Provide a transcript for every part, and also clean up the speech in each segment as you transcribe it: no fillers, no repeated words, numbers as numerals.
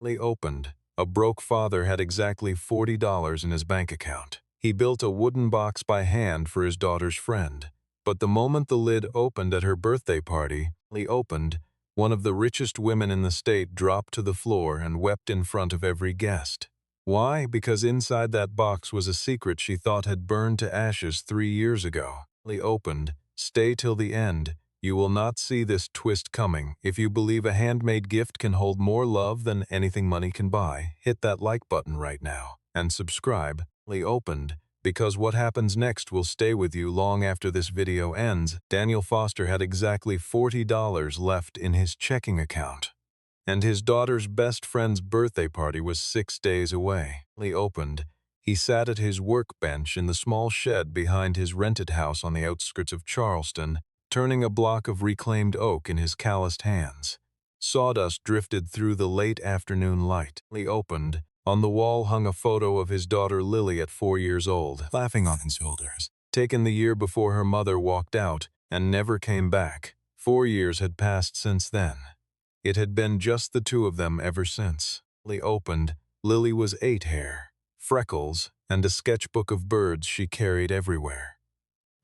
Lee opened. A broke father had exactly $40 in his bank account. He built a wooden box by hand for his daughter's friend. But the moment the lid opened at her birthday party, Lee opened, one of the richest women in the state dropped to the floor and wept in front of every guest. Why? Because inside that box was a secret she thought had burned to ashes 3 years ago. Lee opened. Stay till the end. You will not see this twist coming. If you believe a handmade gift can hold more love than anything money can buy, hit that like button right now. And subscribe. Lee opened. Because what happens next will stay with you long after this video ends. Daniel Foster had exactly $40 left in his checking account. And his daughter's best friend's birthday party was 6 days away. Lee opened. He sat at his workbench in the small shed behind his rented house on the outskirts of Charleston, turning a block of reclaimed oak in his calloused hands. Sawdust drifted through the late afternoon light. Lee opened. On the wall hung a photo of his daughter Lily at 4 years old, laughing on his shoulders. Taken the year before her mother walked out and never came back. 4 years had passed since then. It had been just the two of them ever since. Lee opened. Lily was 8 hair, freckles, and a sketchbook of birds she carried everywhere.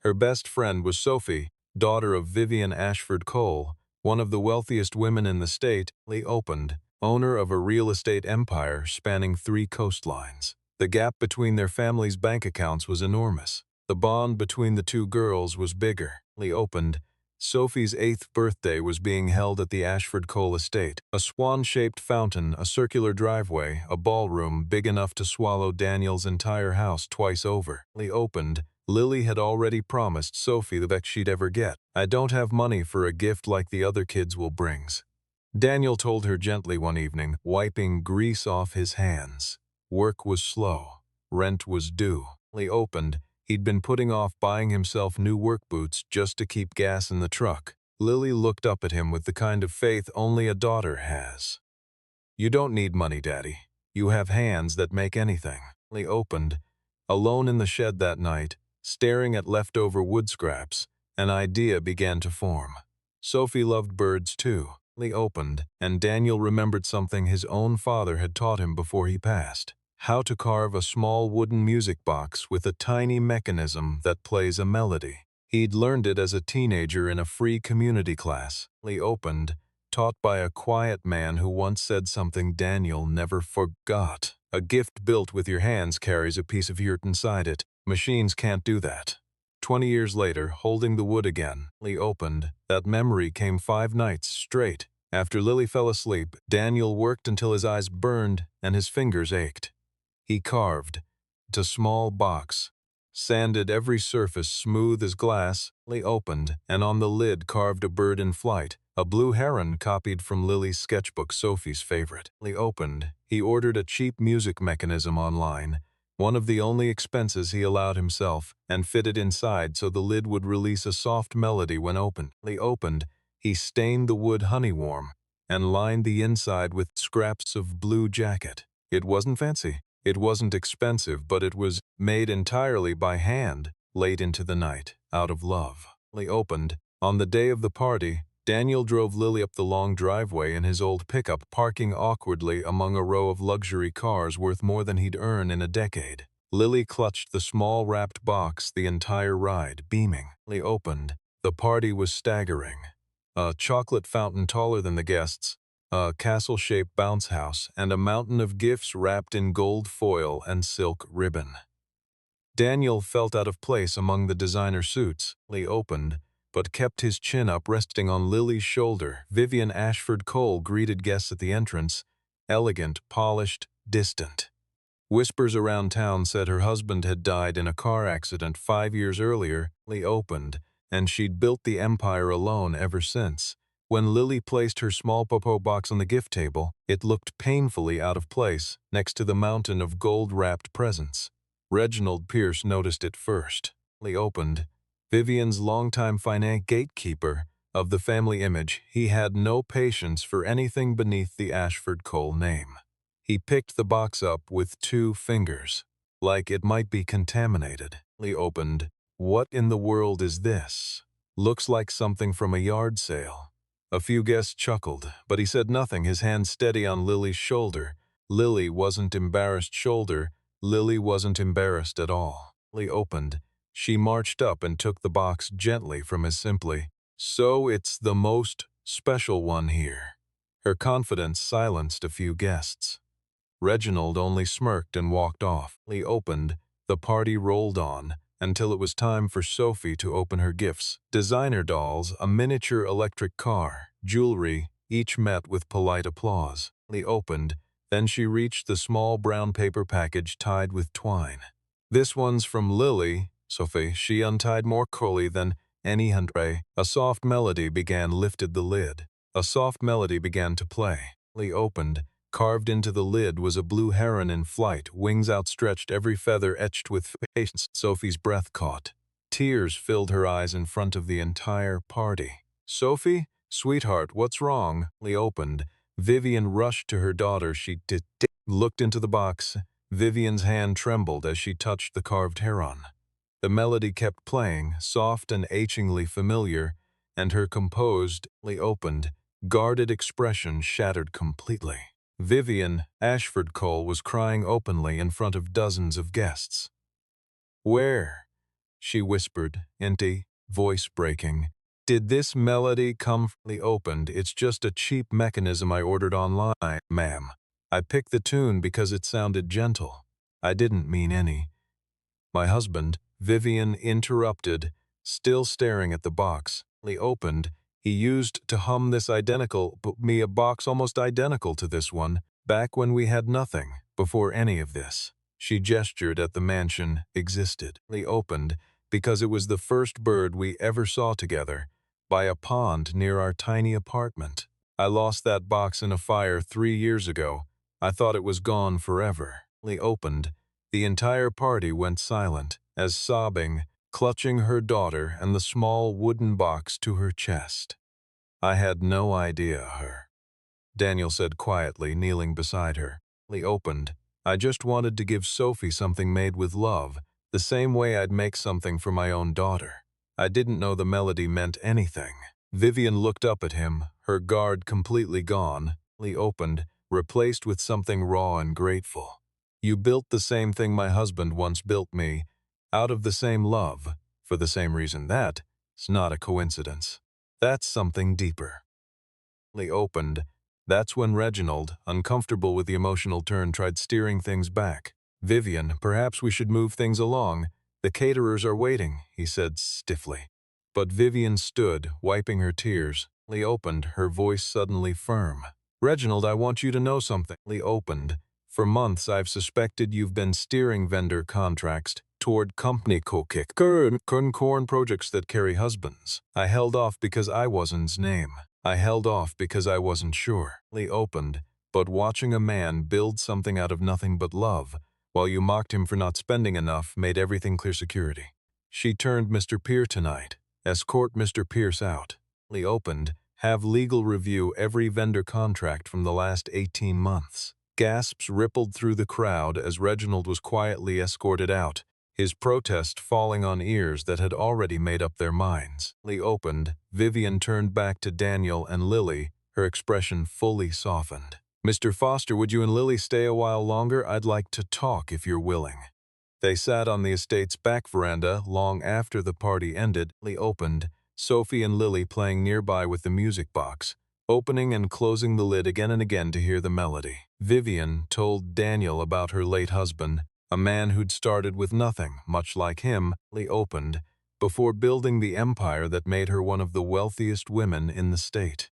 Her best friend was Sophie, daughter of Vivian Ashford Cole, one of the wealthiest women in the state. Lee opened, owner of a real estate empire spanning 3 coastlines. The gap between their families' bank accounts was enormous. The bond between the two girls was bigger. Lee opened. Sophie's 8th birthday was being held at the Ashford Cole estate. A swan-shaped fountain, a circular driveway, a ballroom big enough to swallow Daniel's entire house twice over. Lee opened. Lily had already promised Sophie the best she'd ever get. I don't have money for a gift like the other kids will brings. Daniel told her gently one evening, wiping grease off his hands. Work was slow. Rent was due. Lee opened. He'd been putting off buying himself new work boots just to keep gas in the truck. Lily looked up at him with the kind of faith only a daughter has. You don't need money, Daddy. You have hands that make anything. Lee opened. Alone in the shed that night, staring at leftover wood scraps, an idea began to form. Sophie loved birds too. Lee opened, and Daniel remembered something his own father had taught him before he passed. How to carve a small wooden music box with a tiny mechanism that plays a melody. He'd learned it as a teenager in a free community class. Lee opened, taught by a quiet man who once said something Daniel never forgot. A gift built with your hands carries a piece of hurt inside it. Machines can't do that. 20 years later, holding the wood again, Lee opened. That memory came 5 nights straight. After Lily fell asleep, Daniel worked until his eyes burned and his fingers ached. He carved a small box, sanded every surface smooth as glass. Lee opened, and on the lid carved a bird in flight, a blue heron copied from Lily's sketchbook, Sophie's favorite. Lee opened. He ordered a cheap music mechanism online, one of the only expenses he allowed himself, and fitted inside so the lid would release a soft melody when opened. Lee opened. He stained the wood honey-warm and lined the inside with scraps of blue jacket. It wasn't fancy. It wasn't expensive, but it was made entirely by hand, late into the night, out of love. Lee opened. On the day of the party, Daniel drove Lily up the long driveway in his old pickup, parking awkwardly among a row of luxury cars worth more than he'd earn in a decade. Lily clutched the small wrapped box the entire ride, beaming. Lee opened. The party was staggering. A chocolate fountain taller than the guests, a castle-shaped bounce house, and a mountain of gifts wrapped in gold foil and silk ribbon. Daniel felt out of place among the designer suits. Lee opened, but kept his chin up, resting on Lily's shoulder. Vivian Ashford Cole greeted guests at the entrance, elegant, polished, distant. Whispers around town said her husband had died in a car accident 5 years earlier. Lee opened, and she'd built the empire alone ever since. When Lily placed her small popo box on the gift table, it looked painfully out of place next to the mountain of gold-wrapped presents. Reginald Pierce noticed it first. Lee opened. Vivian's longtime gatekeeper of the family image, he had no patience for anything beneath the Ashford Cole name. He picked the box up with 2 fingers, like it might be contaminated. Lee opened. What in the world is this? Looks like something from a yard sale. A few guests chuckled, but he said nothing, his hand steady on Lily's shoulder. Lily wasn't embarrassed shoulder. Lily wasn't embarrassed at all. Lily opened. She marched up and took the box gently from his simply. So it's the most special one here. Her confidence silenced a few guests. Reginald only smirked and walked off. Lily opened. The party rolled on until it was time for Sophie to open her gifts. Designer dolls, a miniature electric car, jewelry, each met with polite applause. Lily opened. Then she reached the small brown paper package tied with twine. This one's from Lily, Sophie. She untied more curly than any hundred. A soft melody lifted the lid. A soft melody began to play. Lily opened. Carved into the lid was a blue heron in flight, wings outstretched, every feather etched with patience. Sophie's breath caught. Tears filled her eyes in front of the entire party. Sophie? Sweetheart, what's wrong? Lily opened. Vivian rushed to her daughter. She looked into the box. Vivian's hand trembled as she touched the carved heron. The melody kept playing, soft and achingly familiar, and her composedly opened, guarded expression shattered completely. Vivian Ashford Cole was crying openly in front of dozens of guests. Where? She whispered, empty, voice breaking. Did this melody come from? Lily opened. It's just a cheap mechanism I ordered online, ma'am. I picked the tune because it sounded gentle. I didn't mean any. My husband, Vivian interrupted, still staring at the box. Lily opened. He used to hum this identical, but me a box almost identical to this one, back when we had nothing, before any of this. She gestured at the mansion existed. Lily opened, because it was the first bird we ever saw together, by a pond near our tiny apartment. I lost that box in a fire 3 years ago. I thought it was gone forever. Lily opened. The entire party went silent, as sobbing, clutching her daughter and the small wooden box to her chest. I had no idea her. Daniel said quietly, kneeling beside her. Lily opened. I just wanted to give Sophie something made with love, the same way I'd make something for my own daughter. I didn't know the melody meant anything. Vivian looked up at him, her guard completely gone. Lily opened, replaced with something raw and grateful. You built the same thing my husband once built me, out of the same love, for the same reason. That's not a coincidence. That's something deeper. Lily opened. That's when Reginald, uncomfortable with the emotional turn, tried steering things back. Vivian, perhaps we should move things along. The caterers are waiting, he said stiffly. But Vivian stood, wiping her tears. Lily opened, her voice suddenly firm. Reginald, I want you to know something. Lily opened. For months I've suspected you've been steering vendor contracts toward company corn projects that carry husbands. I held off because I wasn't name. I held off because I wasn't sure. Lily opened, but watching a man build something out of nothing but love, while you mocked him for not spending enough, made everything clear. Security. She turned Mr. Pierce tonight. Escort Mr. Pierce out. Lily opened. Have legal review every vendor contract from the last 18 months. Gasps rippled through the crowd as Reginald was quietly escorted out, his protest falling on ears that had already made up their minds. Lily opened. Vivian turned back to Daniel and Lily, her expression fully softened. Mr. Foster, would you and Lily stay a while longer? I'd like to talk if you're willing. They sat on the estate's back veranda long after the party ended. Lily opened. Sophie and Lily playing nearby with the music box, opening and closing the lid again and again to hear the melody. Vivian told Daniel about her late husband, a man who'd started with nothing, much like him. Lily opened, before building the empire that made her one of the wealthiest women in the state.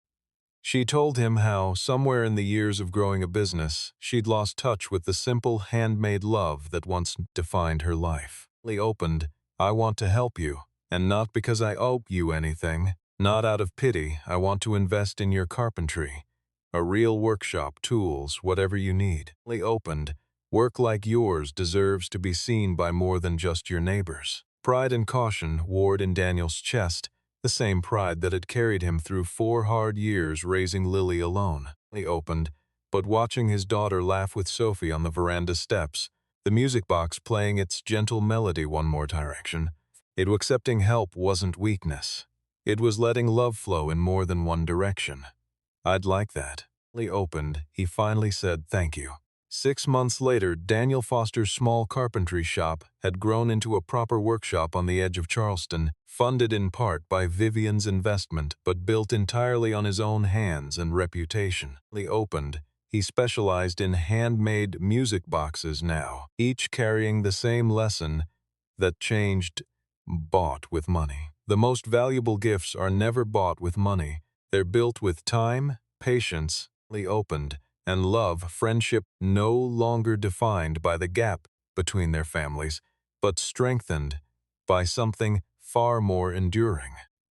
She told him how, somewhere in the years of growing a business, she'd lost touch with the simple, handmade love that once defined her life. Lily opened, I want to help you, and not because I owe you anything. Not out of pity, I want to invest in your carpentry. A real workshop, tools, whatever you need. Lily opened, work like yours deserves to be seen by more than just your neighbors. Pride and caution warred in Daniel's chest, the same pride that had carried him through 4 hard years raising Lily alone. He opened, but watching his daughter laugh with Sophie on the veranda steps, the music box playing its gentle melody one more direction, accepting help wasn't weakness. It was letting love flow in more than one direction. I'd like that. He opened, he finally said thank you. 6 months later, Daniel Foster's small carpentry shop had grown into a proper workshop on the edge of Charleston, funded in part by Vivian's investment but built entirely on his own hands and reputation. He opened, he specialized in handmade music boxes now, each carrying the same lesson that changed: bought with money. The most valuable gifts are never bought with money. They're built with time, patience. He opened, and love, friendship, no longer defined by the gap between their families, but strengthened by something far more enduring.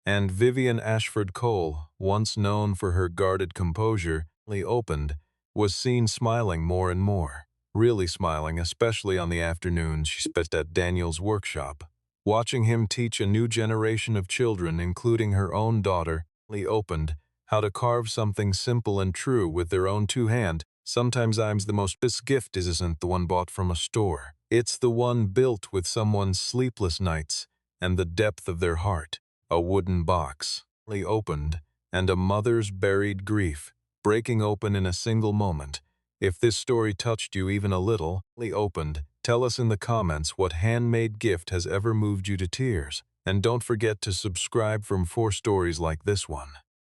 And Vivian Ashford Cole, once known for her guarded composure, opened, was seen smiling more and more, really smiling, especially on the afternoons she spent at Daniel's workshop. Watching him teach a new generation of children, including her own daughter, opened, how to carve something simple and true with their own two hands. Sometimes the most best gift isn't the one bought from a store. It's the one built with someone's sleepless nights and the depth of their heart. A wooden box, opened, and a mother's buried grief, breaking open in a single moment. If this story touched you even a little, opened, tell us in the comments what handmade gift has ever moved you to tears. And don't forget to subscribe for more stories like this one.